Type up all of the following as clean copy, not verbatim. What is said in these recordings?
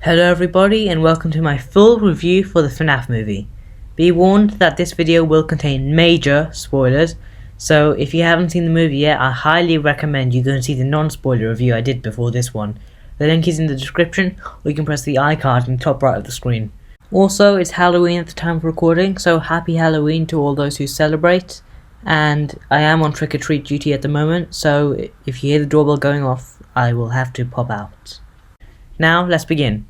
Hello everybody and welcome to my full review for the FNAF movie. Be warned that this video will contain major spoilers, so if you haven't seen the movie yet, I highly recommend you go and see the non-spoiler review I did before this one. The link is in the description, or you can press the icon in the top right of the screen. Also, it's Halloween at the time of recording, so happy Halloween to all those who celebrate. And I am on trick-or-treat duty at the moment, so if you hear the doorbell going off, I will have to pop out. Now, let's begin.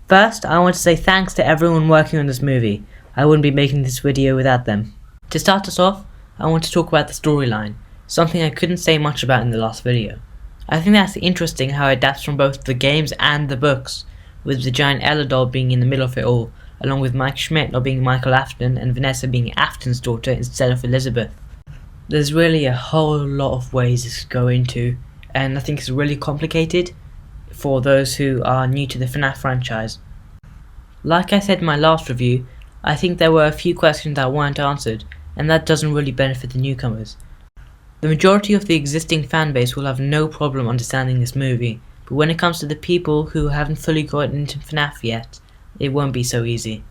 First, I want to say thanks to everyone working on this movie. I wouldn't be making this video without them. To start us off, I want to talk about the storyline, something I couldn't say much about in the last video. I think that's interesting how it adapts from both the games and the books, with the giant Ella doll being in the middle of it all, along with Mike Schmidt not being Michael Afton and Vanessa being Afton's daughter instead of Elizabeth. There's really a whole lot of ways this could go into, and I think it's really complicated for those who are new to the FNAF franchise. Like I said in my last review, I think there were a few questions that weren't answered, and that doesn't really benefit the newcomers. The majority of the existing fanbase will have no problem understanding this movie, but when it comes to the people who haven't fully gotten into FNAF yet, it won't be so easy.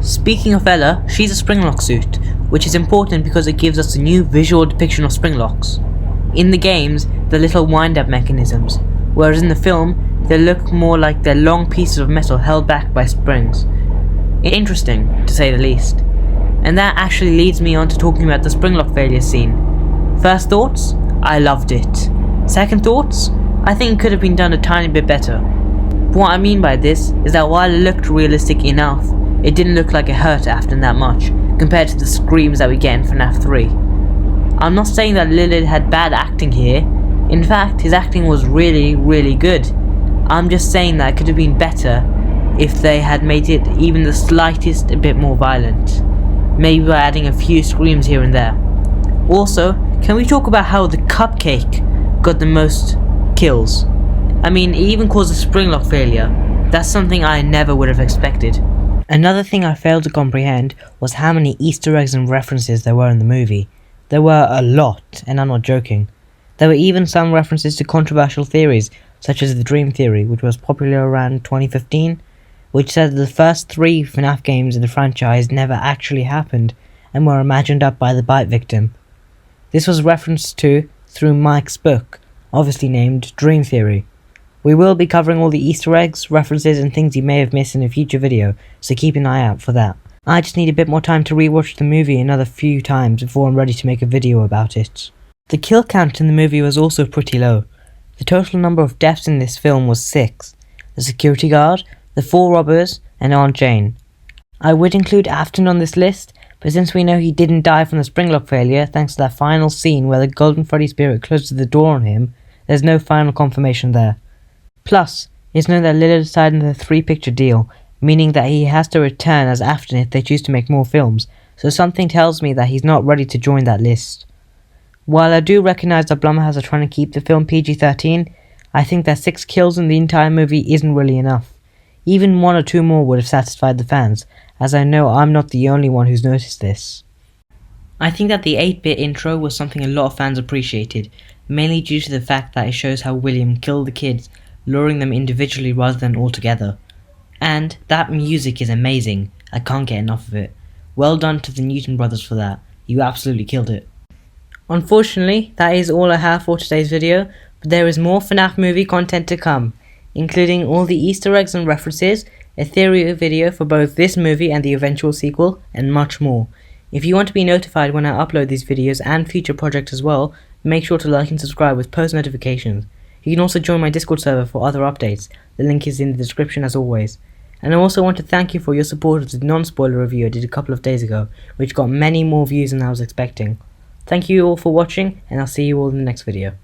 Speaking of Ella, she's a springlock suit, which is important because it gives us a new visual depiction of springlocks. In the games, they're little wind-up mechanisms, whereas in the film, they look more like they're long pieces of metal held back by springs. Interesting, to say the least. And that actually leads me on to talking about the springlock failure scene. First thoughts? I loved it. Second thoughts? I think it could have been done a tiny bit better. But what I mean by this is that while it looked realistic enough, it didn't look like it hurt Afton that much, compared to the screams that we get in FNAF 3. I'm not saying that Lillard had bad acting here. In fact, his acting was really good. I'm just saying that it could have been better if they had made it even the slightest a bit more violent. Maybe by adding a few screams here and there. Also, can we talk about how the cupcake got the most kills? I mean, it even caused a springlock failure. That's something I never would have expected. Another thing I failed to comprehend was how many Easter eggs and references there were in the movie. There were a lot, and I'm not joking. There were even some references to controversial theories, such as the Dream Theory, which was popular around 2015, which said that the first 3 FNAF games in the franchise never actually happened, and were imagined up by the bite victim. This was referenced to through Mike's book, obviously named Dream Theory. We will be covering all the Easter eggs, references, and things you may have missed in a future video, so keep an eye out for that. I just need a bit more time to rewatch the movie another few times before I'm ready to make a video about it. The kill count in the movie was also pretty low. The total number of deaths in this film was 6. The security guard, the 4 robbers, and Aunt Jane. I would include Afton on this list, but since we know he didn't die from the springlock failure thanks to that final scene where the Golden Freddy spirit closes the door on him, there's no final confirmation there. Plus, it's known that Lillard signed the 3-picture deal, meaning that he has to return as Afton if they choose to make more films, so something tells me that he's not ready to join that list. While I do recognise that Blumhouse are trying to keep the film PG-13, I think that 6 kills in the entire movie isn't really enough. Even 1 or 2 more would have satisfied the fans, as I know I'm not the only one who's noticed this. I think that the 8-bit intro was something a lot of fans appreciated, mainly due to the fact that it shows how William killed the kids, luring them individually rather than all together. And that music is amazing, I can't get enough of it. Well done to the Newton brothers for that, you absolutely killed it. Unfortunately, that is all I have for today's video, but there is more FNAF movie content to come, including all the Easter eggs and references, a theory video for both this movie and the eventual sequel, and much more. If you want to be notified when I upload these videos and future projects as well, make sure to like and subscribe with post notifications. You can also join my Discord server for other updates, the link is in the description as always. And I also want to thank you for your support of the non-spoiler review I did a couple of days ago, which got many more views than I was expecting. Thank you all for watching, and I'll see you all in the next video.